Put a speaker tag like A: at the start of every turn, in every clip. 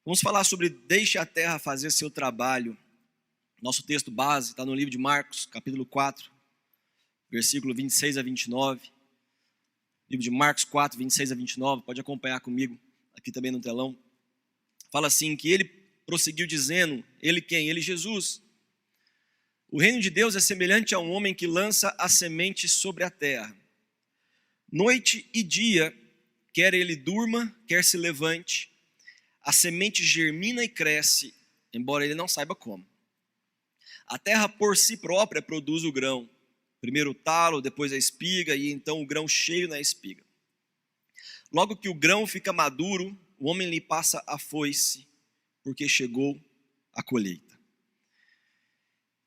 A: Vamos falar sobre deixe a terra fazer seu trabalho. Nosso texto base está no livro de Marcos, capítulo 4, versículo 26 a 29. Livro de Marcos 4, 26 a 29, pode acompanhar comigo aqui também no telão. Fala assim, que ele prosseguiu dizendo, ele quem? Ele Jesus. O reino de Deus é semelhante a um homem que lança a semente sobre a terra. Noite e dia, quer ele durma, quer se levante, a semente germina e cresce, embora ele não saiba como. A terra por si própria produz o grão. Primeiro o talo, depois a espiga e então o grão cheio na espiga. Logo que o grão fica maduro, o homem lhe passa a foice, porque chegou a colheita.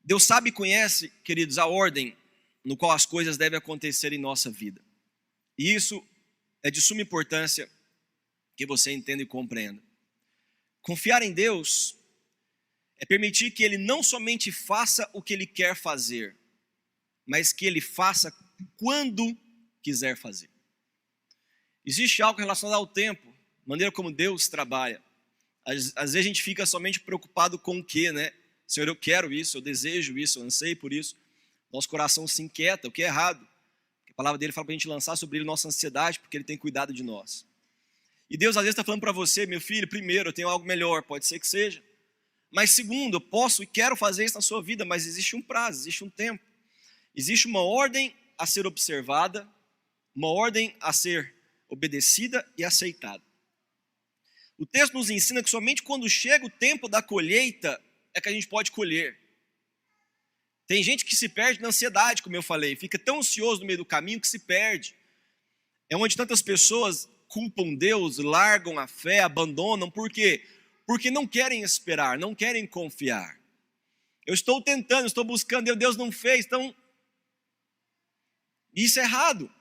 A: Deus sabe e conhece, queridos, a ordem no qual as coisas devem acontecer em nossa vida. E isso é de suma importância que você entenda e compreenda. Confiar em Deus é permitir que Ele não somente faça o que Ele quer fazer, mas que Ele faça quando quiser fazer. Existe algo relacionado ao tempo, maneira como Deus trabalha. Às vezes a gente fica somente preocupado com o quê, né? Senhor, eu quero isso, eu desejo isso, eu anseio por isso. Nosso coração se inquieta, o que é errado. A palavra dele fala para a gente lançar sobre ele nossa ansiedade, porque ele tem cuidado de nós. E Deus às vezes está falando para você, meu filho, primeiro, eu tenho algo melhor, pode ser que seja. Mas segundo, eu posso e quero fazer isso na sua vida, mas existe um prazo, existe um tempo. Existe uma ordem a ser observada, uma ordem a ser obedecida e aceitada. O texto nos ensina que somente quando chega o tempo da colheita é que a gente pode colher. Tem gente que se perde na ansiedade, como eu falei, fica tão ansioso no meio do caminho que se perde. É onde tantas pessoas culpam Deus, largam a fé, abandonam. Por quê? Porque não querem esperar, não querem confiar. Eu estou tentando, estou buscando, Deus não fez, então isso é errado.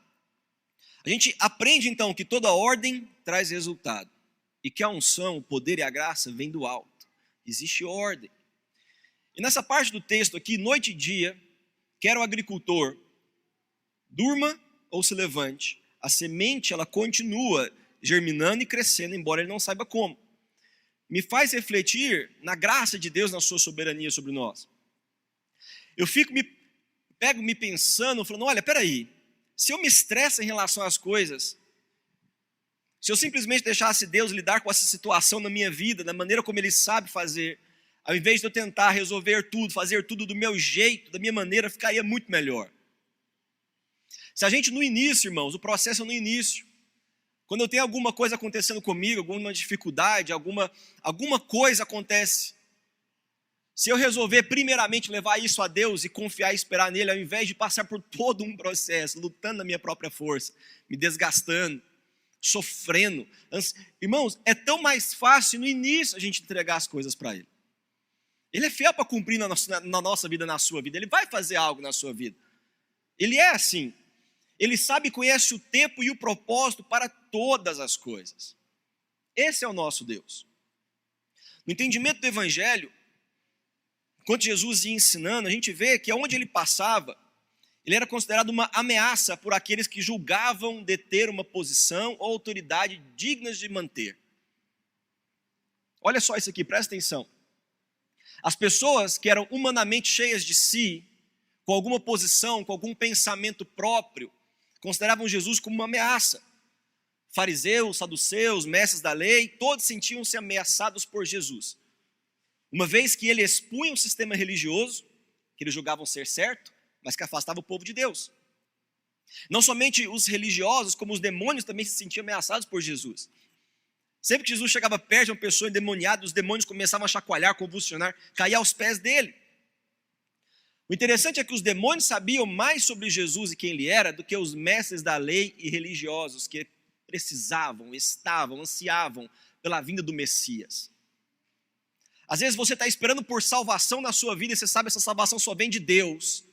A: A gente aprende então que toda ordem traz resultado e que a unção, o poder e a graça vêm do alto. Existe ordem. E nessa parte do texto aqui, noite e dia, quer o agricultor durma ou se levante, a semente ela continua germinando e crescendo, embora ele não saiba como. Me faz refletir na graça de Deus, na sua soberania sobre nós. Eu pego me pensando, falando, olha, peraí, se eu me estresso em relação às coisas, se eu simplesmente deixasse Deus lidar com essa situação na minha vida, da maneira como Ele sabe fazer, ao invés de eu tentar resolver tudo, fazer tudo do meu jeito, da minha maneira, ficaria muito melhor. Se a gente no início, irmãos, o processo é no início, quando eu tenho alguma coisa acontecendo comigo, alguma dificuldade, alguma coisa acontece, se eu resolver primeiramente levar isso a Deus e confiar e esperar nele, ao invés de passar por todo um processo, lutando na minha própria força, me desgastando, sofrendo, irmãos, é tão mais fácil no início a gente entregar as coisas para Ele. Ele é fiel para cumprir na nossa vida, na sua vida, Ele vai fazer algo na sua vida. Ele é assim. Ele sabe e conhece o tempo e o propósito para todas as coisas. Esse é o nosso Deus. No entendimento do Evangelho, enquanto Jesus ia ensinando, a gente vê que aonde ele passava, ele era considerado uma ameaça por aqueles que julgavam deter uma posição ou autoridade dignas de manter. Olha só isso aqui, presta atenção. As pessoas que eram humanamente cheias de si, com alguma posição, com algum pensamento próprio, consideravam Jesus como uma ameaça. Fariseus, saduceus, mestres da lei, todos sentiam-se ameaçados por Jesus. Uma vez que ele expunha um sistema religioso, que eles julgavam ser certo, mas que afastava o povo de Deus. Não somente os religiosos, como os demônios também se sentiam ameaçados por Jesus. Sempre que Jesus chegava perto de uma pessoa endemoniada, os demônios começavam a chacoalhar, convulsionar, cair aos pés dele. O interessante é que os demônios sabiam mais sobre Jesus e quem ele era do que os mestres da lei e religiosos que precisavam, ansiavam pela vinda do Messias. Às vezes você está esperando por salvação na sua vida e você sabe que essa salvação só vem de Deus.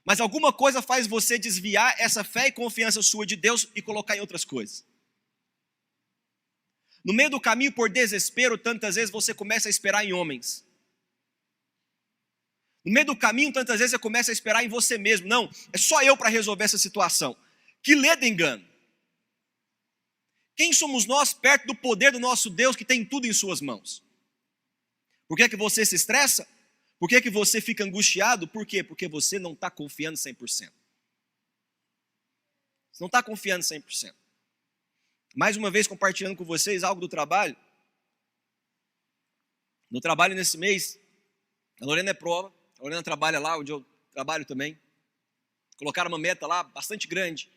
A: Mas alguma coisa faz você desviar essa fé e confiança sua de Deus e colocar em outras coisas. No meio do caminho, por desespero, tantas vezes você começa a esperar em homens. No meio do caminho, tantas vezes você começa a esperar em você mesmo. Não, é só eu para resolver essa situação. Que lê de engano. Quem somos nós perto do poder do nosso Deus que tem tudo em suas mãos? Por que você se estressa? Por que você fica angustiado? Por quê? Porque você não está confiando 100%. Você não está confiando 100%. Mais uma vez compartilhando com vocês algo do trabalho. No trabalho nesse mês, a Lorena é prova, a Lorena trabalha lá onde eu trabalho também. Colocaram uma meta lá bastante grande.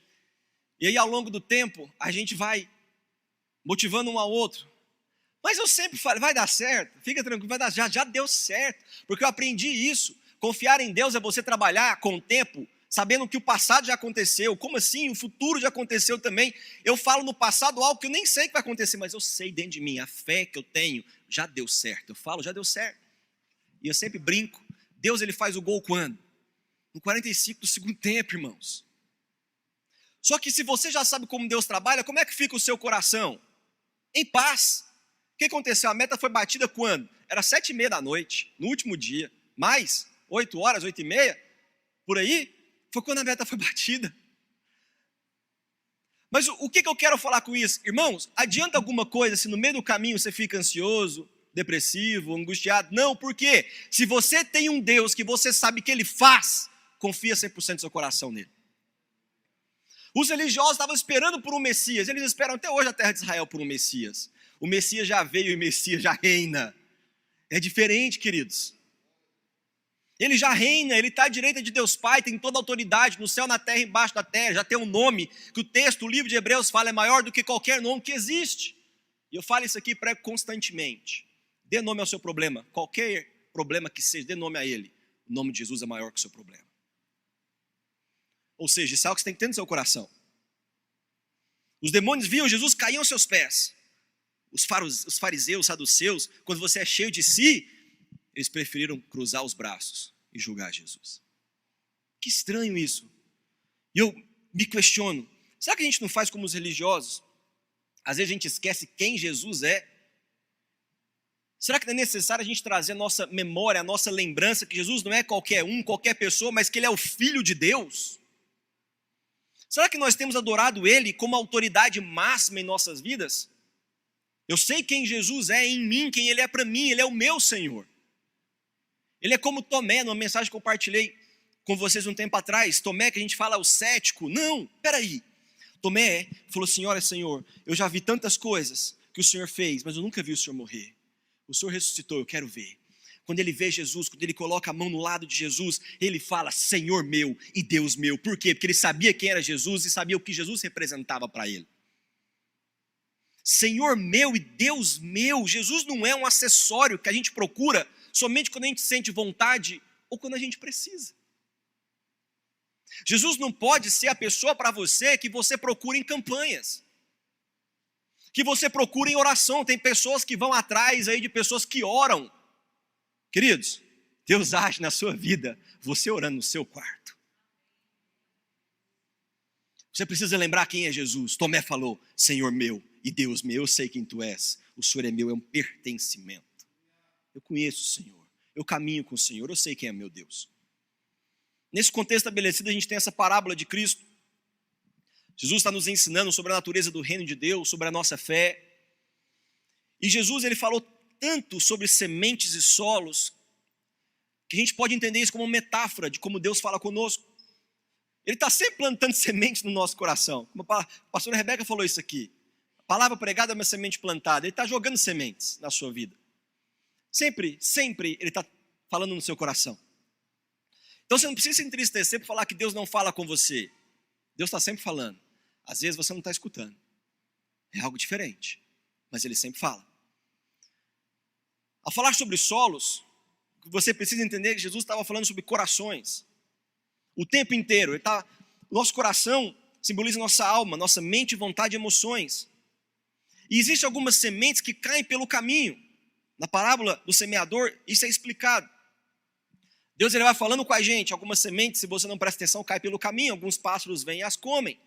A: E aí ao longo do tempo, a gente vai motivando um ao outro. Mas eu sempre falo, vai dar certo, fica tranquilo, vai dar, já deu certo. Porque eu aprendi isso. Confiar em Deus é você trabalhar com o tempo, sabendo que o passado já aconteceu. Como assim? O futuro já aconteceu também. Eu falo no passado algo que eu nem sei que vai acontecer, mas eu sei dentro de mim, a fé que eu tenho, já deu certo. Eu falo, já deu certo. E eu sempre brinco, Deus ele faz o gol quando? No 45 do segundo tempo, irmãos. Só que se você já sabe como Deus trabalha, como é que fica o seu coração? Em paz. O que aconteceu? A meta foi batida quando? Era 7:30 da noite, no último dia. Mais 8 horas, 8:30, por aí, foi quando a meta foi batida. Mas o que eu quero falar com isso? Irmãos, adianta alguma coisa se no meio do caminho você fica ansioso, depressivo, angustiado? Não, por quê? Se você tem um Deus que você sabe que Ele faz, confia 100% do seu coração nele. Os religiosos estavam esperando por um Messias, eles esperam até hoje a terra de Israel por um Messias. O Messias já veio e o Messias já reina. É diferente, queridos. Ele já reina, ele está à direita de Deus Pai, tem toda a autoridade no céu, na terra, embaixo da terra, já tem um nome que o texto, o livro de Hebreus fala, é maior do que qualquer nome que existe. E eu falo isso aqui e prego constantemente. Dê nome ao seu problema, qualquer problema que seja, dê nome a ele. O nome de Jesus é maior que o seu problema. Ou seja, isso é algo que você tem que ter no seu coração. Os demônios viam Jesus cair aos seus pés. Os fariseus, os saduceus, quando você é cheio de si, eles preferiram cruzar os braços e julgar Jesus. Que estranho isso. E eu me questiono, será que a gente não faz como os religiosos? Às vezes a gente esquece quem Jesus é. Será que não é necessário a gente trazer a nossa memória, a nossa lembrança, que Jesus não é qualquer um, qualquer pessoa, mas que Ele é o Filho de Deus? Será que nós temos adorado Ele como autoridade máxima em nossas vidas? Eu sei quem Jesus é em mim, quem Ele é para mim, Ele é o meu Senhor. Ele é como Tomé, numa mensagem que eu compartilhei com vocês um tempo atrás. Tomé, que a gente fala o cético. Não, peraí. Tomé falou assim, olha Senhor, eu já vi tantas coisas que o Senhor fez, mas eu nunca vi o Senhor morrer. O Senhor ressuscitou, eu quero ver. Quando ele vê Jesus, quando ele coloca a mão no lado de Jesus, ele fala, Senhor meu e Deus meu. Por quê? Porque ele sabia quem era Jesus e sabia o que Jesus representava para ele. Senhor meu e Deus meu. Jesus não é um acessório que a gente procura somente quando a gente sente vontade ou quando a gente precisa. Jesus não pode ser a pessoa para você que você procura em campanhas, que você procura em oração. Tem pessoas que vão atrás aí de pessoas que oram. Queridos, Deus age na sua vida, você orando no seu quarto. Você precisa lembrar quem é Jesus. Tomé falou, Senhor meu e Deus meu, eu sei quem tu és. O Senhor é meu, é um pertencimento. Eu conheço o Senhor, eu caminho com o Senhor, eu sei quem é meu Deus. Nesse contexto estabelecido, a gente tem essa parábola de Cristo. Jesus está nos ensinando sobre a natureza do reino de Deus, sobre a nossa fé. E Jesus, ele falou tanto sobre sementes e solos, que a gente pode entender isso como uma metáfora de como Deus fala conosco. Ele está sempre plantando sementes no nosso coração. Como a pastora Rebeca falou isso aqui. A palavra pregada é uma semente plantada. Ele está jogando sementes na sua vida. Sempre ele está falando no seu coração. Então você não precisa se entristecer por falar que Deus não fala com você. Deus está sempre falando. Às vezes você não está escutando. É algo diferente. Mas Ele sempre fala. Ao falar sobre solos, você precisa entender que Jesus estava falando sobre corações. O tempo inteiro. Nosso coração simboliza nossa alma, nossa mente, vontade e emoções. E existem algumas sementes que caem pelo caminho. Na parábola do semeador, isso é explicado. Deus ele vai falando com a gente, algumas sementes, se você não presta atenção, caem pelo caminho, alguns pássaros vêm e as comem.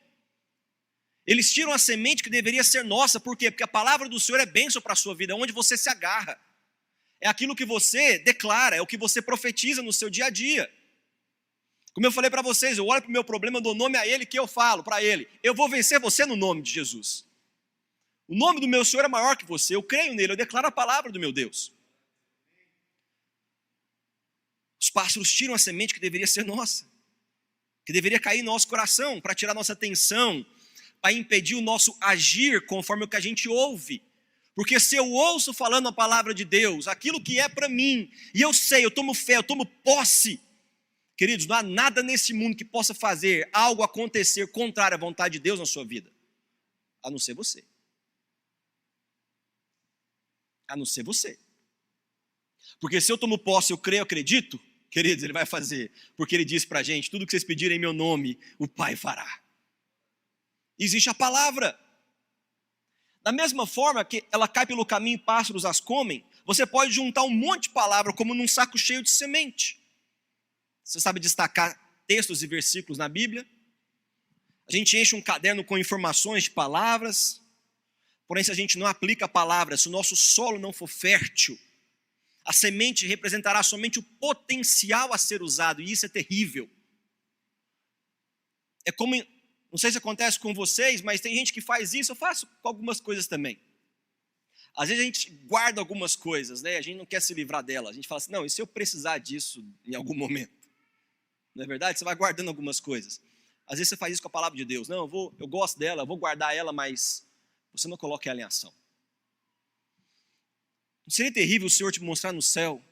A: Eles tiram a semente que deveria ser nossa, por quê? Porque a palavra do Senhor é bênção para a sua vida, é onde você se agarra. É aquilo que você declara, é o que você profetiza no seu dia a dia. Como eu falei para vocês, eu olho para o meu problema, eu dou nome a ele, que eu falo para ele, eu vou vencer você no nome de Jesus. O nome do meu Senhor é maior que você, eu creio nele, eu declaro a palavra do meu Deus. Os pássaros tiram a semente que deveria ser nossa, que deveria cair no nosso coração, para tirar nossa atenção, para impedir o nosso agir conforme o que a gente ouve. Porque se eu ouço falando a palavra de Deus, aquilo que é para mim, e eu sei, eu tomo fé, eu tomo posse, queridos, não há nada nesse mundo que possa fazer algo acontecer contrário à vontade de Deus na sua vida, a não ser você. A não ser você. Porque se eu tomo posse, eu creio, eu acredito, queridos, ele vai fazer. Porque ele disse para a gente, tudo que vocês pedirem em meu nome, o Pai fará. Existe a palavra. Da mesma forma que ela cai pelo caminho e pássaros as comem, você pode juntar um monte de palavra como num saco cheio de semente. Você sabe destacar textos e versículos na Bíblia. A gente enche um caderno com informações de palavras. Porém, se a gente não aplica a palavra, se o nosso solo não for fértil, a semente representará somente o potencial a ser usado, e isso é terrível. É como, não sei se acontece com vocês, mas tem gente que faz isso, eu faço com algumas coisas também. Às vezes a gente guarda algumas coisas, né? A gente não quer se livrar delas. A gente fala assim, não, e se eu precisar disso em algum momento? Não é verdade? Você vai guardando algumas coisas. Às vezes você faz isso com a palavra de Deus. Não, eu gosto dela, eu vou guardar ela, mas você não coloca ela em ação. Não seria terrível o Senhor te mostrar no céu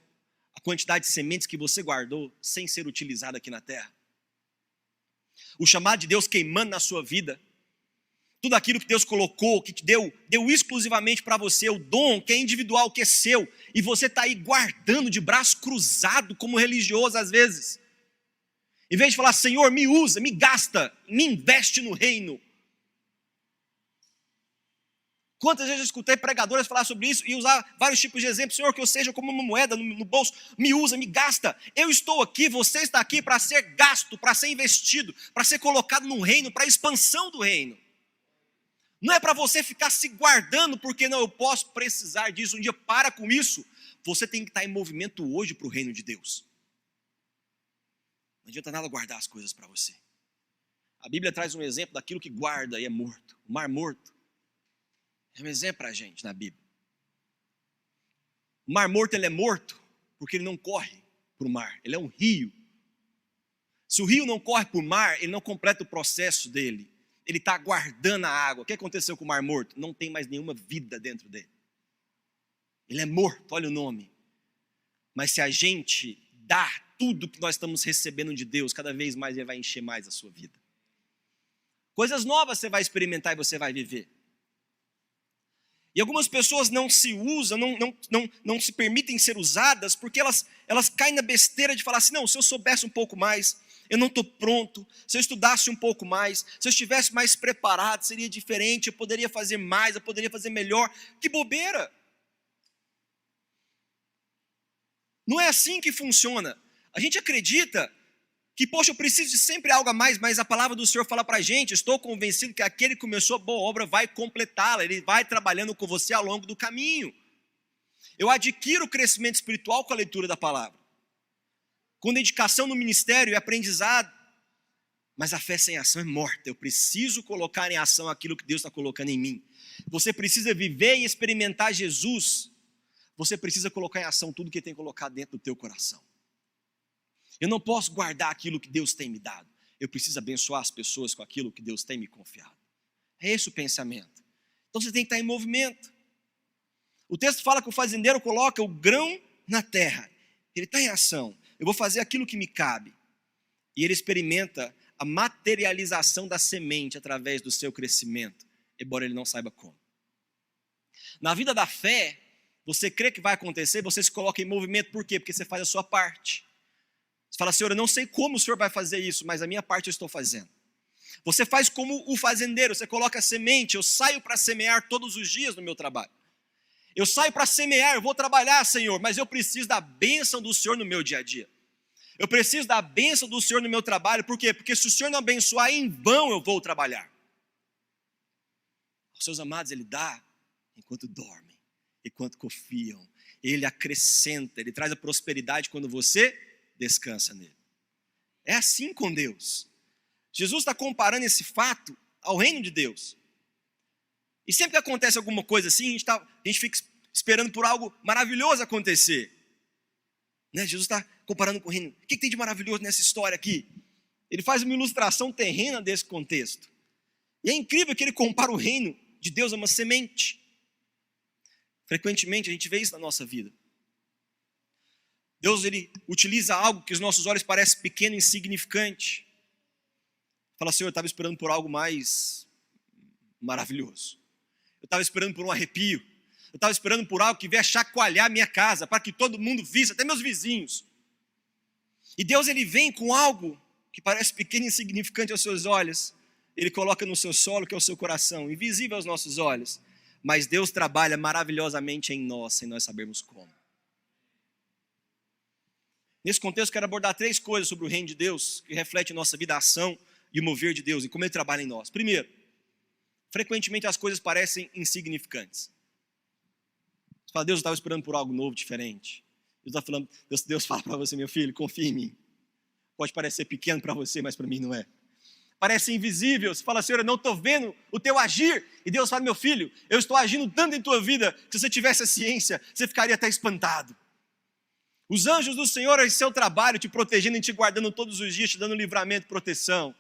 A: a quantidade de sementes que você guardou sem ser utilizada aqui na terra? O chamado de Deus queimando na sua vida. Tudo aquilo que Deus colocou, que te deu exclusivamente para você, o dom que é individual, que é seu, e você está aí guardando de braço cruzado como religioso às vezes. Em vez de falar, Senhor, me usa, me gasta, me investe no reino. Quantas vezes eu escutei pregadores falar sobre isso e usar vários tipos de exemplos. Senhor, que eu seja como uma moeda no bolso, me usa, me gasta. Eu estou aqui, você está aqui para ser gasto, para ser investido, para ser colocado no reino, para a expansão do reino. Não é para você ficar se guardando, porque não, eu posso precisar disso. Um dia para com isso. Você tem que estar em movimento hoje para o reino de Deus. Não adianta nada guardar as coisas para você. A Bíblia traz um exemplo daquilo que guarda e é morto. O mar morto. É um exemplo para a gente na Bíblia. O mar morto, ele é morto porque ele não corre para o mar. Ele é um rio. Se o rio não corre para o mar, ele não completa o processo dele. Ele está guardando a água. O que aconteceu com o mar morto? Não tem mais nenhuma vida dentro dele. Ele é morto, olha o nome. Mas se a gente dá tudo que nós estamos recebendo de Deus, cada vez mais ele vai encher mais a sua vida. Coisas novas você vai experimentar e você vai viver. E algumas pessoas não se usam, não se permitem ser usadas, porque elas caem na besteira de falar assim, não, se eu soubesse um pouco mais, eu não estou pronto, se eu estudasse um pouco mais, se eu estivesse mais preparado, seria diferente, eu poderia fazer mais, eu poderia fazer melhor. Que bobeira! Não é assim que funciona. A gente acredita que, poxa, eu preciso de sempre algo a mais, mas a palavra do Senhor fala para a gente, estou convencido que aquele que começou a boa obra vai completá-la, ele vai trabalhando com você ao longo do caminho. Eu adquiro o crescimento espiritual com a leitura da palavra, com dedicação no ministério e aprendizado, mas a fé sem ação é morta. Eu preciso colocar em ação aquilo que Deus está colocando em mim. Você precisa viver e experimentar Jesus, você precisa colocar em ação tudo que Ele tem colocado dentro do teu coração. Eu não posso guardar aquilo que Deus tem me dado. Eu preciso abençoar as pessoas com aquilo que Deus tem me confiado. É esse o pensamento. Então você tem que estar em movimento. O texto fala que o fazendeiro coloca o grão na terra. Ele está em ação. Eu vou fazer aquilo que me cabe. E ele experimenta a materialização da semente através do seu crescimento, embora ele não saiba como. Na vida da fé, você crê que vai acontecer, você se coloca em movimento. Por quê? Porque você faz a sua parte. Você fala, Senhor, eu não sei como o Senhor vai fazer isso, mas a minha parte eu estou fazendo. Você faz como o fazendeiro, você coloca a semente. Eu saio para semear todos os dias no meu trabalho. Eu saio para semear, eu vou trabalhar, Senhor, mas eu preciso da bênção do Senhor no meu dia a dia. Eu preciso da bênção do Senhor no meu trabalho. Por quê? Porque se o Senhor não abençoar, em vão eu vou trabalhar. Aos seus amados Ele dá enquanto dormem, enquanto confiam. Ele acrescenta, Ele traz a prosperidade quando você descansa nele. É assim com Deus. Jesus está comparando esse fato ao reino de Deus. E sempre que acontece alguma coisa assim, a gente fica esperando por algo maravilhoso acontecer. Né? Jesus está comparando com o reino. O que tem de maravilhoso nessa história aqui? Ele faz uma ilustração terrena desse contexto. E é incrível que ele compara o reino de Deus a uma semente. Frequentemente a gente vê isso na nossa vida. Deus, ele utiliza algo que os nossos olhos parecem pequeno e insignificante. Fala, Senhor, eu estava esperando por algo mais maravilhoso. Eu estava esperando por um arrepio. Eu estava esperando por algo que viesse chacoalhar a minha casa, para que todo mundo visse, até meus vizinhos. E Deus, ele vem com algo que parece pequeno e insignificante aos seus olhos. Ele coloca no seu solo, que é o seu coração, invisível aos nossos olhos. Mas Deus trabalha maravilhosamente em nós, sem nós sabermos como. Nesse contexto, eu quero abordar 3 coisas sobre o reino de Deus, que refletem a nossa vida, a ação e o mover de Deus, e como ele trabalha em nós. Primeiro, frequentemente as coisas parecem insignificantes. Você fala, Deus, eu estava esperando por algo novo, diferente. Deus fala para você, meu filho, confia em mim. Pode parecer pequeno para você, mas para mim não é. Parece invisível. Você fala, Senhor, eu não estou vendo o teu agir. E Deus fala, meu filho, eu estou agindo tanto em tua vida, que se você tivesse a ciência, você ficaria até espantado. Os anjos do Senhor em seu trabalho, te protegendo e te guardando todos os dias, te dando livramento e proteção.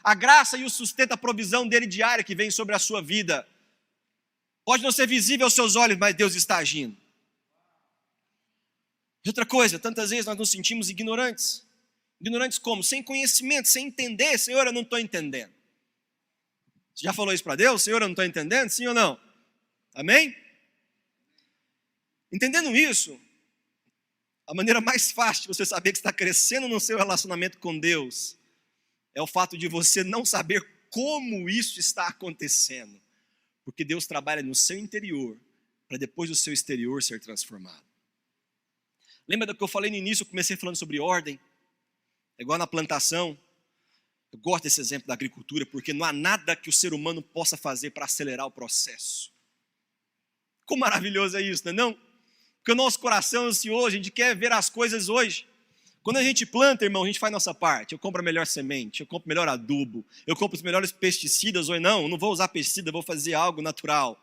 A: A graça e o sustento, a provisão dele diária que vem sobre a sua vida. Pode não ser visível aos seus olhos, mas Deus está agindo. E outra coisa, tantas vezes nós nos sentimos ignorantes. Ignorantes como? Sem conhecimento, sem entender. Senhor, eu não estou entendendo. Você já falou isso para Deus? Senhor, eu não estou entendendo? Sim ou não? Amém? Entendendo isso, a maneira mais fácil de você saber que está crescendo no seu relacionamento com Deus é o fato de você não saber como isso está acontecendo. Porque Deus trabalha no seu interior para depois o seu exterior ser transformado. Lembra do que eu falei no início? Eu comecei falando sobre ordem. É igual na plantação. Eu gosto desse exemplo da agricultura porque não há nada que o ser humano possa fazer para acelerar o processo. Como maravilhoso é isso, não é não? Porque o nosso coração é ansioso, a gente quer ver as coisas hoje. Quando a gente planta, irmão, a gente faz nossa parte. Eu compro a melhor semente, eu compro o melhor adubo, eu compro os melhores pesticidas, ou não, eu não vou usar pesticida, vou fazer algo natural.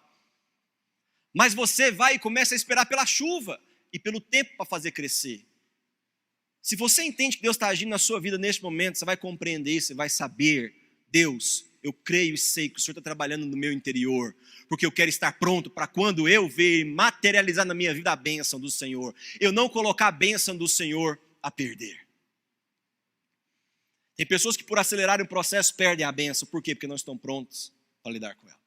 A: Mas você vai e começa a esperar pela chuva e pelo tempo para fazer crescer. Se você entende que Deus está agindo na sua vida neste momento, você vai compreender isso, você vai saber, Deus, eu creio e sei que o Senhor está trabalhando no meu interior, porque eu quero estar pronto para quando eu ver materializar na minha vida a bênção do Senhor, eu não colocar a bênção do Senhor a perder. Tem pessoas que por acelerarem o processo perdem a bênção, por quê? Porque não estão prontos para lidar com ela.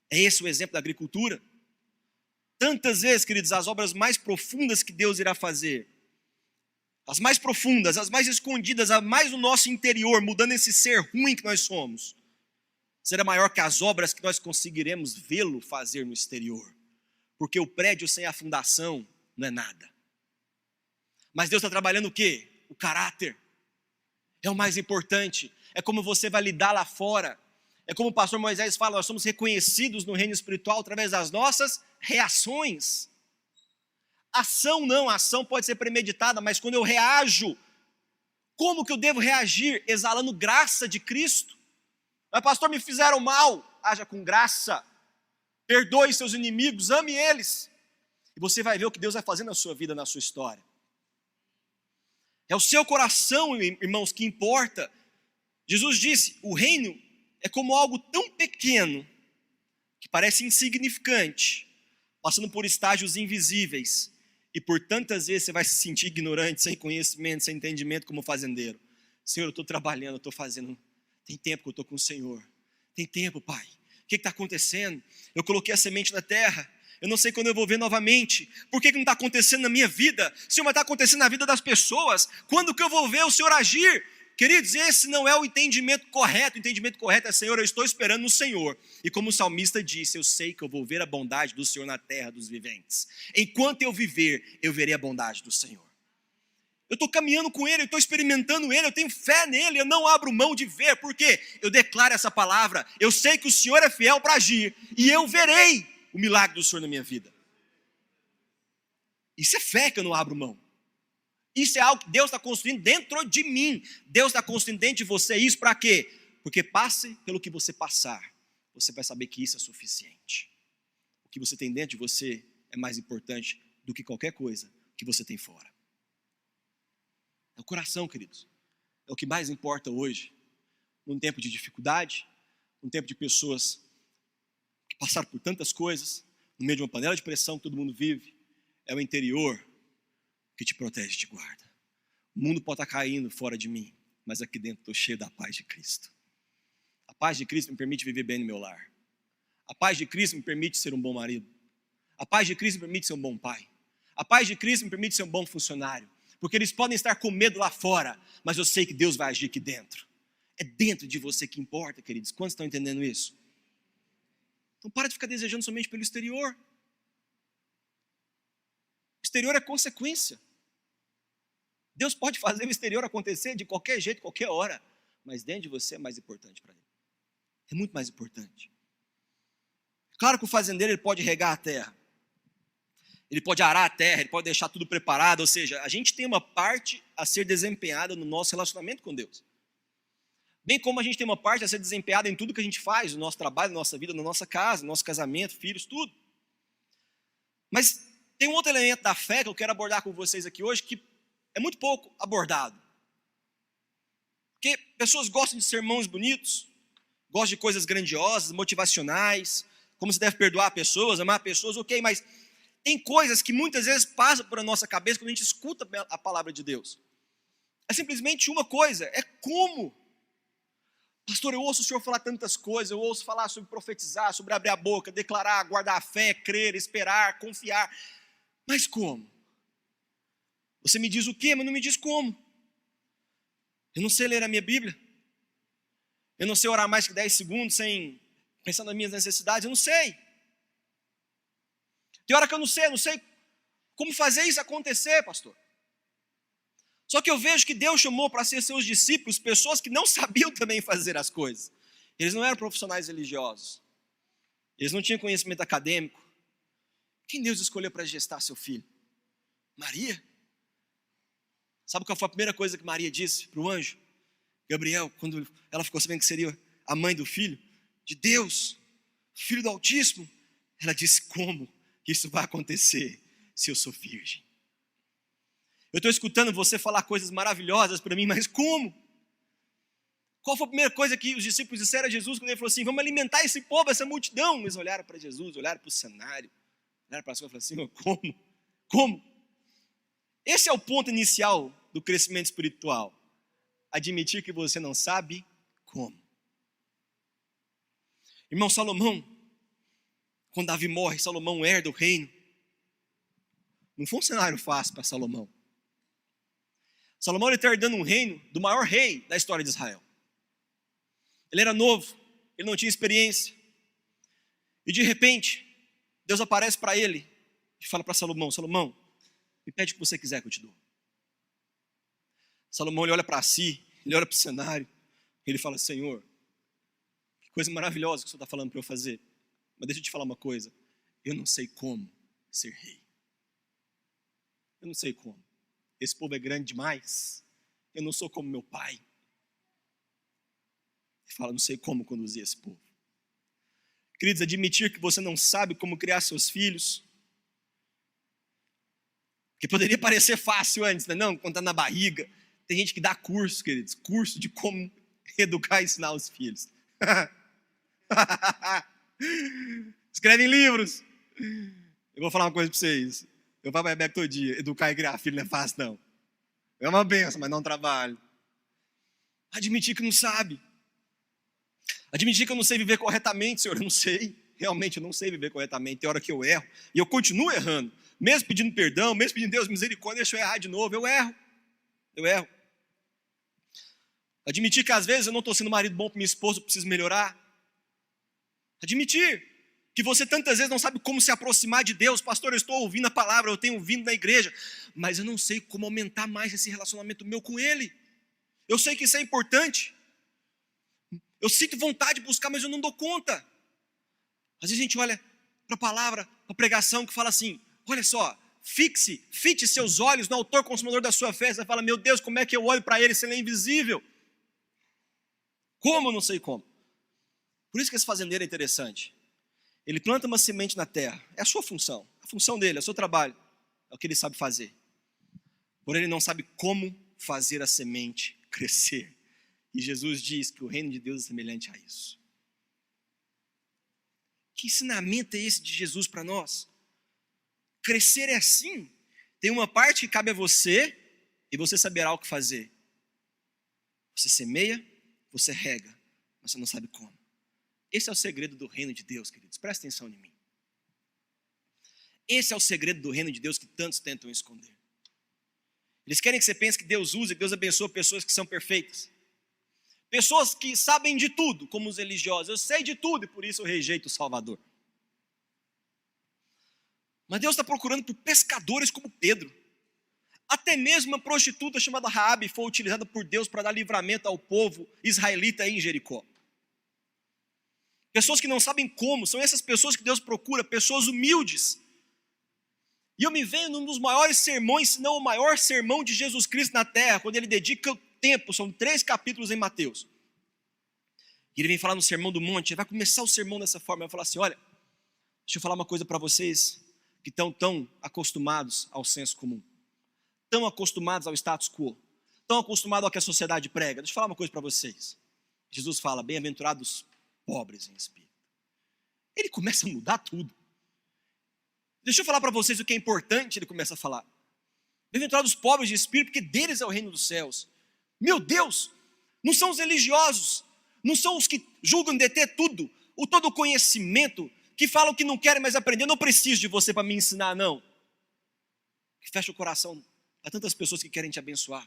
A: É esse o exemplo da agricultura. Tantas vezes, queridos, as obras mais profundas que Deus irá fazer, as mais profundas, as mais escondidas, as mais no nosso interior, mudando esse ser ruim que nós somos, será maior que as obras que nós conseguiremos vê-lo fazer no exterior. Porque o prédio sem a fundação não é nada. Mas Deus está trabalhando o quê? O caráter. É o mais importante. É como você vai lidar lá fora. É como o pastor Moisés fala, nós somos reconhecidos no reino espiritual através das nossas reações. Ação não, a ação pode ser premeditada, mas quando eu reajo, como que eu devo reagir? Exalando graça de Cristo. Mas pastor, me fizeram mal. Haja com graça. Perdoe seus inimigos, ame eles. E você vai ver o que Deus vai fazer na sua vida, na sua história. É o seu coração, irmãos, que importa. Jesus disse, o reino é como algo tão pequeno, que parece insignificante, passando por estágios invisíveis, e por tantas vezes você vai se sentir ignorante, sem conhecimento, sem entendimento como fazendeiro. Senhor, eu estou trabalhando, eu estou fazendo, tem tempo que eu estou com o Senhor. Tem tempo, Pai. O que está acontecendo? Eu coloquei a semente na terra, eu não sei quando eu vou ver novamente. Por que não está acontecendo na minha vida? Senhor, mas está acontecendo na vida das pessoas. Quando que eu vou ver o Senhor agir? Queridos, esse não é o entendimento correto. O entendimento correto é, Senhor, eu estou esperando no Senhor. E como o salmista disse, eu sei que eu vou ver a bondade do Senhor na terra dos viventes. Enquanto eu viver, eu verei a bondade do Senhor. Eu estou caminhando com Ele, eu estou experimentando Ele, eu tenho fé nele, eu não abro mão de ver. Por quê? Eu declaro essa palavra, eu sei que o Senhor é fiel para agir, e eu verei o milagre do Senhor na minha vida. Isso é fé que eu não abro mão. Isso é algo que Deus está construindo dentro de mim. Deus está construindo dentro de você isso para quê? Porque passe pelo que você passar, você vai saber que isso é suficiente. O que você tem dentro de você é mais importante do que qualquer coisa que você tem fora. É o coração, queridos. É o que mais importa hoje, num tempo de dificuldade, num tempo de pessoas que passaram por tantas coisas, no meio de uma panela de pressão que todo mundo vive. É o interior que te protege e te guarda. O mundo pode estar caindo fora de mim, mas aqui dentro estou cheio da paz de Cristo. A paz de Cristo me permite viver bem no meu lar. A paz de Cristo me permite ser um bom marido. A paz de Cristo me permite ser um bom pai. A paz de Cristo me permite ser um bom funcionário. Porque eles podem estar com medo lá fora, mas eu sei que Deus vai agir aqui dentro. É dentro de você que importa, queridos. Quantos estão entendendo isso? Então para de ficar desejando somente pelo exterior. O exterior é consequência. Deus pode fazer o exterior acontecer de qualquer jeito, qualquer hora. Mas dentro de você é mais importante para Ele. É muito mais importante. Claro que o fazendeiro ele pode regar a terra. Ele pode arar a terra, ele pode deixar tudo preparado. Ou seja, a gente tem uma parte a ser desempenhada no nosso relacionamento com Deus. Bem como a gente tem uma parte a ser desempenhada em tudo que a gente faz, no nosso trabalho, na nossa vida, na nossa casa, no nosso casamento, filhos, tudo. Mas tem um outro elemento da fé que eu quero abordar com vocês aqui hoje, que é muito pouco abordado. Porque pessoas gostam de sermões bonitos, gostam de coisas grandiosas, motivacionais, como se deve perdoar pessoas, amar pessoas, ok, mas tem coisas que muitas vezes passam por a nossa cabeça quando a gente escuta a palavra de Deus. É simplesmente uma coisa, é como. Pastor, eu ouço o senhor falar tantas coisas, eu ouço falar sobre profetizar, sobre abrir a boca, declarar, guardar a fé, crer, esperar, confiar. Mas como? Você me diz o quê, mas não me diz como. Eu não sei ler a minha Bíblia. Eu não sei orar mais que 10 segundos sem pensar nas minhas necessidades, eu não sei. Tem hora que eu não sei como fazer isso acontecer, pastor. Só que eu vejo que Deus chamou para ser seus discípulos pessoas que não sabiam também fazer as coisas. Eles não eram profissionais religiosos. Eles não tinham conhecimento acadêmico. Quem Deus escolheu para gestar seu filho? Maria. Sabe qual foi a primeira coisa que Maria disse para o anjo? Gabriel, quando ela ficou sabendo que seria a mãe do filho de Deus, filho do Altíssimo, ela disse: como que isso vai acontecer se eu sou virgem? Eu estou escutando você falar coisas maravilhosas para mim, mas como? Qual foi a primeira coisa que os discípulos disseram a Jesus quando ele falou assim: vamos alimentar esse povo, essa multidão? Eles olharam para Jesus, olharam para o cenário, olharam para as coisas e falaram assim: como? Como? Esse é o ponto inicial do crescimento espiritual. Admitir que você não sabe como. Irmão, Salomão, quando Davi morre, Salomão herda o reino. Não foi um cenário fácil para Salomão. Salomão está herdando um reino do maior rei da história de Israel. Ele era novo, ele não tinha experiência. E de repente, Deus aparece para ele e fala para Salomão: Salomão, me pede o que você quiser que eu te dou. Salomão, ele olha para si, ele olha para o cenário, e ele fala: Senhor, que coisa maravilhosa que o Senhor está falando para eu fazer. Mas deixa eu te falar uma coisa, eu não sei como ser rei. Eu não sei como. Esse povo é grande demais. Eu não sou como meu pai. Ele fala: não sei como conduzir esse povo. Queridos, admitir que você não sabe como criar seus filhos, que poderia parecer fácil antes, né? Não, quando está na barriga. Tem gente que dá curso, queridos, curso de como educar e ensinar os filhos. Escrevem livros. Eu vou falar uma coisa para vocês. Eu falo para a Rebeca todo dia: educar e criar filho não é fácil, não. É uma benção, mas não é um trabalho. Admitir que não sabe. Admitir que eu não sei viver corretamente, Senhor, eu não sei. Realmente eu não sei viver corretamente. Tem hora que eu erro. E eu continuo errando. Mesmo pedindo perdão, mesmo pedindo Deus misericórdia, deixa eu errar de novo. Eu erro. Admitir que às vezes eu não estou sendo marido bom para minha esposa, eu preciso melhorar. Admitir que você tantas vezes não sabe como se aproximar de Deus. Pastor, eu estou ouvindo a palavra, eu tenho vindo na igreja, mas eu não sei como aumentar mais esse relacionamento meu com Ele. Eu sei que isso é importante. Eu sinto vontade de buscar, mas eu não dou conta. Às vezes a gente olha para a palavra, para a pregação que fala assim: olha só, fite seus olhos no autor consumador da sua fé. Você fala: meu Deus, como é que eu olho para Ele se Ele é invisível? Como? Eu não sei como. Por isso que esse fazendeiro é interessante. Ele planta uma semente na terra, é a sua função, a função dele, é o seu trabalho, é o que ele sabe fazer. Porém, ele não sabe como fazer a semente crescer. E Jesus diz que o reino de Deus é semelhante a isso. Que ensinamento é esse de Jesus para nós? Crescer é assim. Tem uma parte que cabe a você e você saberá o que fazer. Você semeia, você rega, mas você não sabe como. Esse é o segredo do reino de Deus, queridos. Presta atenção em mim. Esse é o segredo do reino de Deus que tantos tentam esconder. Eles querem que você pense que Deus usa e Deus abençoa pessoas que são perfeitas. Pessoas que sabem de tudo, como os religiosos. Eu sei de tudo e por isso eu rejeito o Salvador. Mas Deus está procurando por pescadores como Pedro. Até mesmo uma prostituta chamada Raabe foi utilizada por Deus para dar livramento ao povo israelita em Jericó. Pessoas que não sabem como, são essas pessoas que Deus procura, pessoas humildes. E eu me vejo num dos maiores sermões, se não o maior sermão de Jesus Cristo na terra, quando ele dedica o tempo, são 3 capítulos em Mateus. E ele vem falar no Sermão do Monte, ele vai começar o sermão dessa forma, ele vai falar assim, olha, deixa eu falar uma coisa para vocês que estão tão acostumados ao senso comum, tão acostumados ao status quo, tão acostumados ao que a sociedade prega. Deixa eu falar uma coisa para vocês. Jesus fala, bem-aventurados pobres em espírito. Ele começa a mudar tudo. Deixa eu falar para vocês o que é importante, ele começa a falar. Bem-aventurados pobres de espírito, porque deles é o reino dos céus. Meu Deus, não são os religiosos, não são os que julgam deter tudo, o todo o conhecimento, que falam que não querem mais aprender. Eu não preciso de você para me ensinar, não. Que fecha o coração a tantas pessoas que querem te abençoar.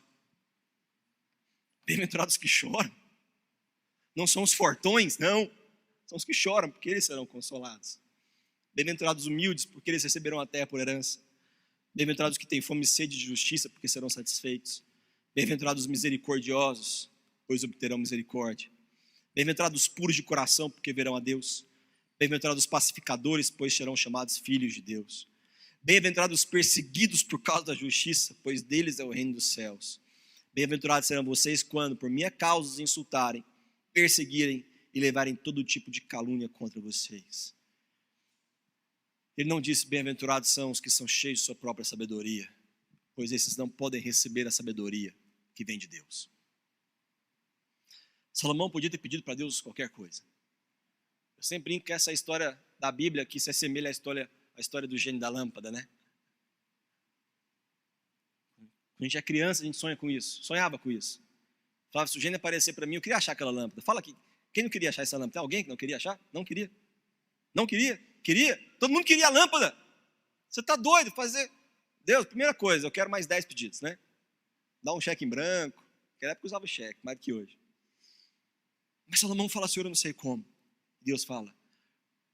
A: Bem-aventurados que choram. Não são os fortões, não. São os que choram, porque eles serão consolados. Bem-aventurados humildes, porque eles receberão a terra por herança. Bem-aventurados que têm fome e sede de justiça, porque serão satisfeitos. Bem-aventurados misericordiosos, pois obterão misericórdia. Bem-aventurados puros de coração, porque verão a Deus. Bem-aventurados pacificadores, pois serão chamados filhos de Deus. Bem-aventurados perseguidos por causa da justiça, pois deles é o reino dos céus. Bem-aventurados serão vocês quando, por minha causa, os insultarem, perseguirem e levarem todo tipo de calúnia contra vocês. Ele não disse, bem-aventurados são os que são cheios de sua própria sabedoria, pois esses não podem receber a sabedoria que vem de Deus. Salomão podia ter pedido para Deus qualquer coisa. Eu sempre brinco que essa história da Bíblia que se assemelha à história do gênio da lâmpada, né? Quando a gente é criança, a gente sonha com isso, sonhava com isso. Falava, se o gênio aparecer para mim, eu queria achar aquela lâmpada. Fala aqui, quem não queria achar essa lâmpada? Tem alguém que não queria achar? Não queria. Não queria? Queria? Todo mundo queria a lâmpada. Você está doido fazer? Deus, primeira coisa, eu quero mais 10 pedidos, né? Dá um cheque em branco. Naquela época eu usava cheque, mais do que hoje. Mas Salomão fala, Senhor, eu não sei como. Deus fala,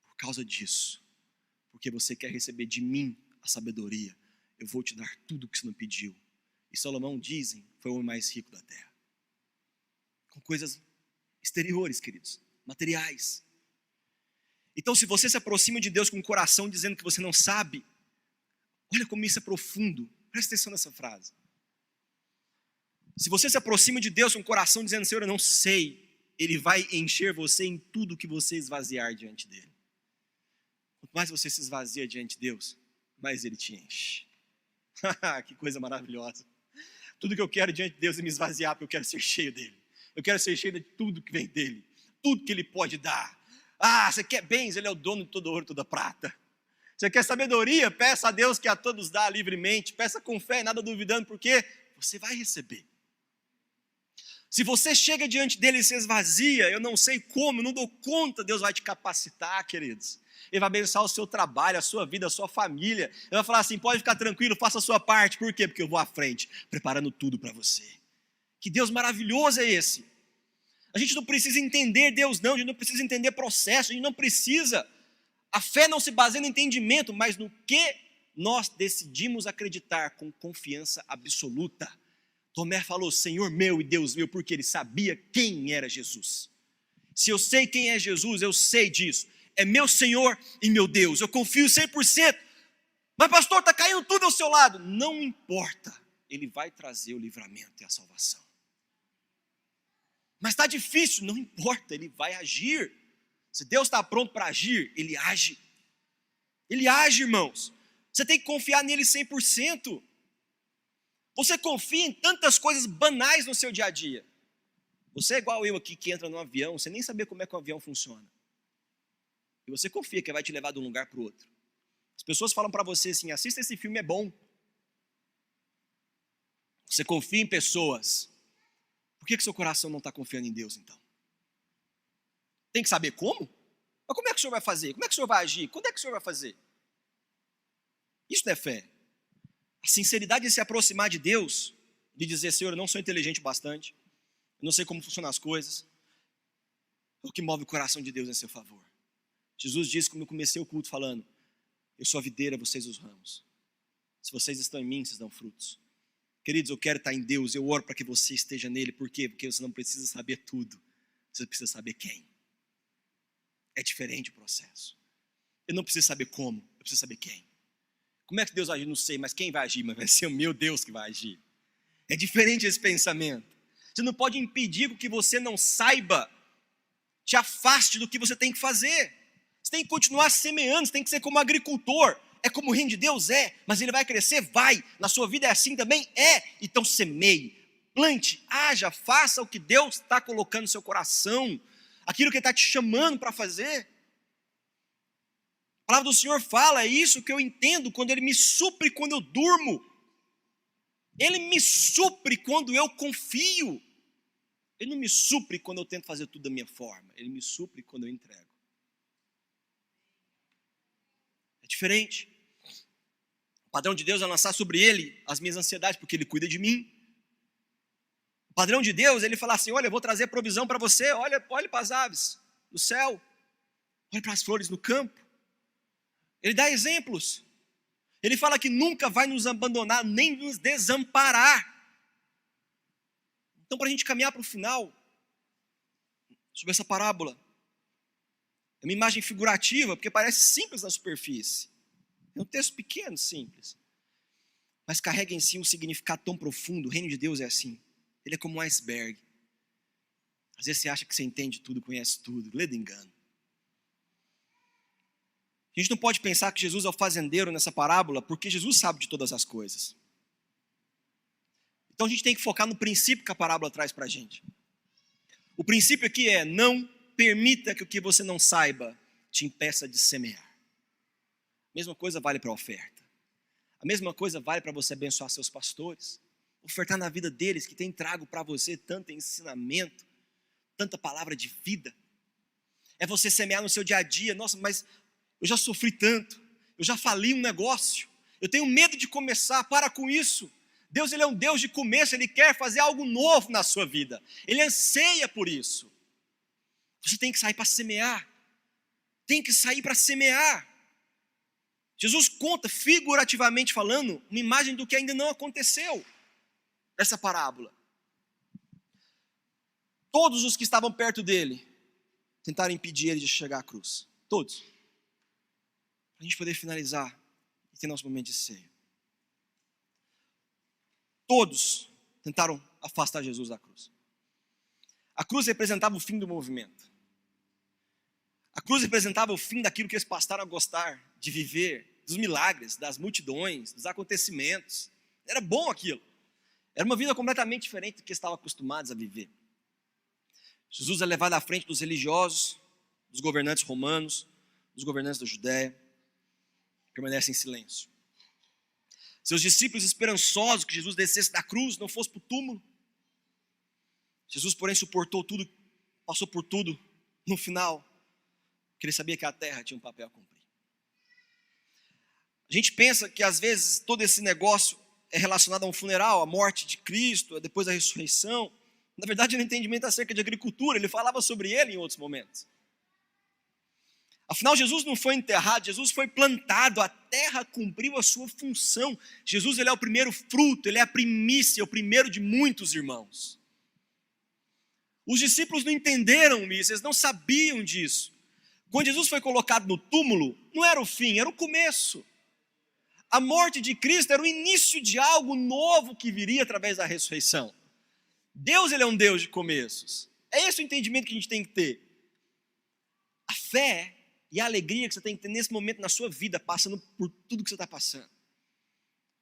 A: por causa disso, porque você quer receber de mim a sabedoria, eu vou te dar tudo o que você não pediu. E Salomão, dizem, foi o homem mais rico da terra. Com coisas exteriores, queridos, materiais. Então, se você se aproxima de Deus com o coração dizendo que você não sabe, olha como isso é profundo. Presta atenção nessa frase. Se você se aproxima de Deus com o coração dizendo, Senhor, eu não sei, Ele vai encher você em tudo que você esvaziar diante dEle. Quanto mais você se esvazia diante de Deus, mais Ele te enche. Que coisa maravilhosa. Tudo que eu quero diante de Deus é me esvaziar, porque eu quero ser cheio dEle. Eu quero ser cheio de tudo que vem dEle. Tudo que Ele pode dar. Ah, você quer bens? Ele é o dono de todo ouro e toda prata. Você quer sabedoria? Peça a Deus que a todos dá livremente. Peça com fé, nada duvidando, porque você vai receber. Se você chega diante dele e se esvazia, eu não sei como, eu não dou conta, Deus vai te capacitar, queridos. Ele vai abençoar o seu trabalho, a sua vida, a sua família. Ele vai falar assim, pode ficar tranquilo, faça a sua parte. Por quê? Porque eu vou à frente, preparando tudo para você. Que Deus maravilhoso é esse. A gente não precisa entender Deus não, a gente não precisa entender processo, a gente não precisa. A fé não se baseia no entendimento, mas no que nós decidimos acreditar com confiança absoluta. Tomé falou, Senhor meu e Deus meu, porque ele sabia quem era Jesus. Se eu sei quem é Jesus, eu sei disso. É meu Senhor e meu Deus, eu confio 100%. Mas pastor, está caindo tudo ao seu lado. Não importa, Ele vai trazer o livramento e a salvação. Mas está difícil, não importa, Ele vai agir. Se Deus está pronto para agir, Ele age. Ele age, irmãos. Você tem que confiar nele 100%. Você confia em tantas coisas banais no seu dia a dia. Você é igual eu aqui que entra num avião, você nem sabe como é que o avião funciona. E você confia que vai te levar de um lugar para o outro. As pessoas falam para você assim, assista esse filme, é bom. Você confia em pessoas. Por que seu coração não está confiando em Deus, então? Tem que saber como? Mas como é que o senhor vai fazer? Como é que o senhor vai agir? Quando é que o senhor vai fazer? Isso não é fé. A sinceridade de se aproximar de Deus, de dizer, Senhor, eu não sou inteligente bastante, eu não sei como funcionam as coisas, é o que move o coração de Deus em seu favor. Jesus disse, como eu comecei o culto falando, eu sou a videira, vocês os ramos. Se vocês estão em mim, vocês dão frutos. Queridos, eu quero estar em Deus, eu oro para que você esteja nele. Por quê? Porque você não precisa saber tudo, você precisa saber quem. É diferente o processo. Eu não preciso saber como, eu preciso saber quem. Como é que Deus agir? Não sei, mas quem vai agir? Mas vai ser o meu Deus que vai agir. É diferente esse pensamento. Você não pode impedir que o que você não saiba te afaste do que você tem que fazer. Você tem que continuar semeando, você tem que ser como agricultor. É como o reino de Deus é, mas ele vai crescer? Vai. Na sua vida é assim também? É. Então semeie, plante, haja, faça o que Deus está colocando no seu coração. Aquilo que ele está te chamando para fazer. A palavra do Senhor fala, é isso que eu entendo quando Ele me supre quando eu durmo. Ele me supre quando eu confio. Ele não me supre quando eu tento fazer tudo da minha forma. Ele me supre quando eu entrego. É diferente. O padrão de Deus é lançar sobre Ele as minhas ansiedades, porque Ele cuida de mim. O padrão de Deus é Ele falar assim, olha, eu vou trazer provisão para você, olhe para as aves do céu, olhe para as flores no campo. Ele dá exemplos. Ele fala que nunca vai nos abandonar, nem nos desamparar. Então, para a gente caminhar para o final, sobre essa parábola, é uma imagem figurativa, porque parece simples na superfície. É um texto pequeno, simples. Mas carrega em si um significado tão profundo. O reino de Deus é assim. Ele é como um iceberg. Às vezes você acha que você entende tudo, conhece tudo. Lê do engano. A gente não pode pensar que Jesus é o fazendeiro nessa parábola, porque Jesus sabe de todas as coisas. Então a gente tem que focar no princípio que a parábola traz para a gente. O princípio aqui é, não permita que o que você não saiba te impeça de semear. A mesma coisa vale para a oferta. A mesma coisa vale para você abençoar seus pastores. Ofertar na vida deles, que tem trago para você tanto ensinamento, tanta palavra de vida. É você semear no seu dia a dia. Nossa, mas eu já sofri tanto, eu já fali um negócio, eu tenho medo de começar, para com isso. Deus, Ele é um Deus de começo, Ele quer fazer algo novo na sua vida, Ele anseia por isso. Você tem que sair para semear, tem que sair para semear. Jesus conta, figurativamente falando, uma imagem do que ainda não aconteceu, essa parábola. Todos os que estavam perto dele, tentaram impedir ele de chegar à cruz, todos. Para a gente poder finalizar e ter nosso momento de ceia. Todos tentaram afastar Jesus da cruz. A cruz representava o fim do movimento. A cruz representava o fim daquilo que eles passaram a gostar de viver, dos milagres, das multidões, dos acontecimentos. Era bom aquilo. Era uma vida completamente diferente do que estavam acostumados a viver. Jesus é levado à frente dos religiosos, dos governantes romanos, dos governantes da Judéia. Permanece em silêncio. Seus discípulos esperançosos que Jesus descesse da cruz, não fosse para o túmulo. Jesus, porém, suportou tudo, passou por tudo, no final, porque ele sabia que a terra tinha um papel a cumprir. A gente pensa que às vezes todo esse negócio é relacionado a um funeral, a morte de Cristo, depois da ressurreição. Na verdade, ele entendimento acerca de agricultura, ele falava sobre ele em outros momentos. Afinal, Jesus não foi enterrado, Jesus foi plantado, a terra cumpriu a sua função. Jesus, ele é o primeiro fruto, ele é a primícia, é o primeiro de muitos irmãos. Os discípulos não entenderam isso, eles não sabiam disso. Quando Jesus foi colocado no túmulo, não era o fim, era o começo. A morte de Cristo era o início de algo novo que viria através da ressurreição. Deus, ele é um Deus de começos. É esse o entendimento que a gente tem que ter. A fé e a alegria que você tem que ter nesse momento na sua vida, passando por tudo que você está passando.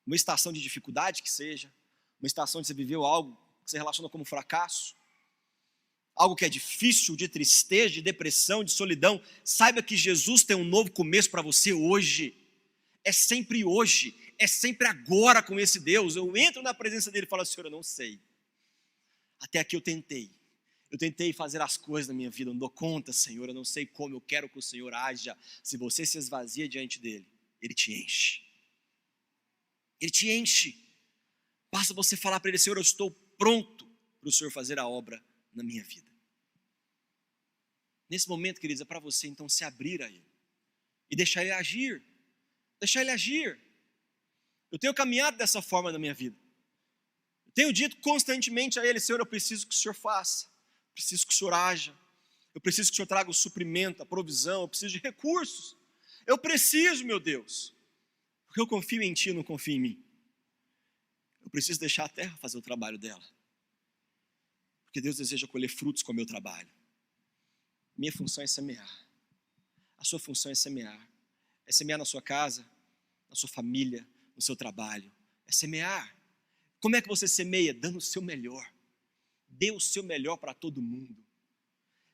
A: Uma estação de dificuldade que seja, uma estação onde você viveu algo que você relaciona como fracasso, algo que é difícil, de tristeza, de depressão, de solidão. Saiba que Jesus tem um novo começo para você hoje. É sempre hoje, é sempre agora com esse Deus. Eu entro na presença dele e falo, Senhor, eu não sei. Até aqui eu tentei fazer as coisas na minha vida, eu não dou conta, Senhor, eu não sei como, eu quero que o Senhor haja. Se você se esvazia diante dele, ele te enche. Ele te enche. Basta você falar para ele, Senhor, eu estou pronto para o Senhor fazer a obra na minha vida. Nesse momento, queridos, é para você então se abrir a ele e deixar ele agir. Deixar ele agir. Eu tenho caminhado dessa forma na minha vida. Eu tenho dito constantemente a ele, Senhor, eu preciso que o Senhor faça. Eu preciso que o Senhor haja. Eu preciso que o Senhor traga o suprimento, a provisão. Eu preciso de recursos. Eu preciso, meu Deus. Porque eu confio em Ti, eu não confio em mim. Eu preciso deixar a terra fazer o trabalho dela. Porque Deus deseja colher frutos com o meu trabalho. Minha função é semear. A sua função é semear. É semear na sua casa, na sua família, no seu trabalho. É semear. Como é que você semeia? Dando o seu melhor. Dê o seu melhor para todo mundo.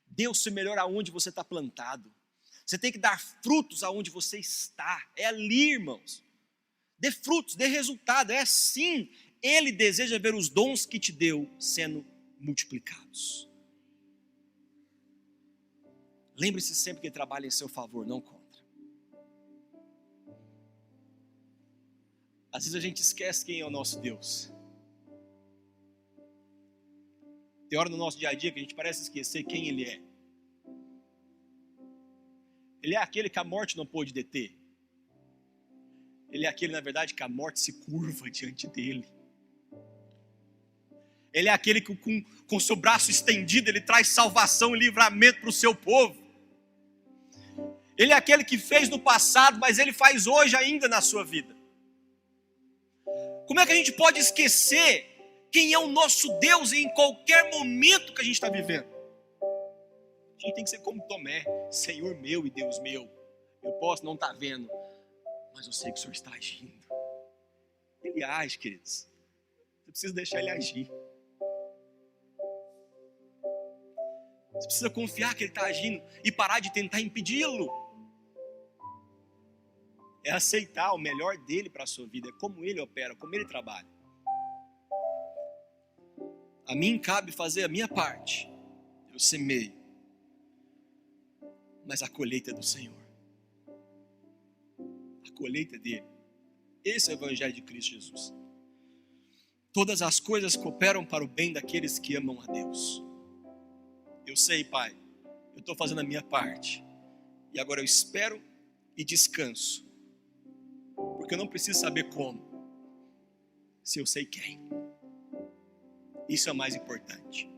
A: Dê o seu melhor aonde você está plantado. Você tem que dar frutos aonde você está. É ali, irmãos. Dê frutos, dê resultado. É assim. Ele deseja ver os dons que te deu sendo multiplicados. Lembre-se sempre que ele trabalha em seu favor, não contra. Às vezes a gente esquece quem é o nosso Deus. Tem hora no nosso dia a dia que a gente parece esquecer quem Ele é. Ele é aquele que a morte não pôde deter. Ele é aquele, na verdade, que a morte se curva diante dele. Ele é aquele que com seu braço estendido, ele traz salvação e livramento para o seu povo. Ele é aquele que fez no passado, mas ele faz hoje ainda na sua vida. Como é que a gente pode esquecer quem é o nosso Deus em qualquer momento que a gente está vivendo? A gente tem que ser como Tomé, Senhor meu e Deus meu. Eu posso não estar vendo, mas eu sei que o Senhor está agindo. Ele age, queridos. Você precisa deixar Ele agir. Você precisa confiar que Ele está agindo e parar de tentar impedi-lo. É aceitar o melhor dele para a sua vida, é como Ele opera, como Ele trabalha. A mim cabe fazer a minha parte. Eu semeio. Mas a colheita é do Senhor. A colheita é dele. Esse é o Evangelho de Cristo Jesus. Todas as coisas cooperam para o bem daqueles que amam a Deus. Eu sei, Pai, eu estou fazendo a minha parte. E agora eu espero e descanso. Porque eu não preciso saber como. Se eu sei quem. Isso é o mais importante.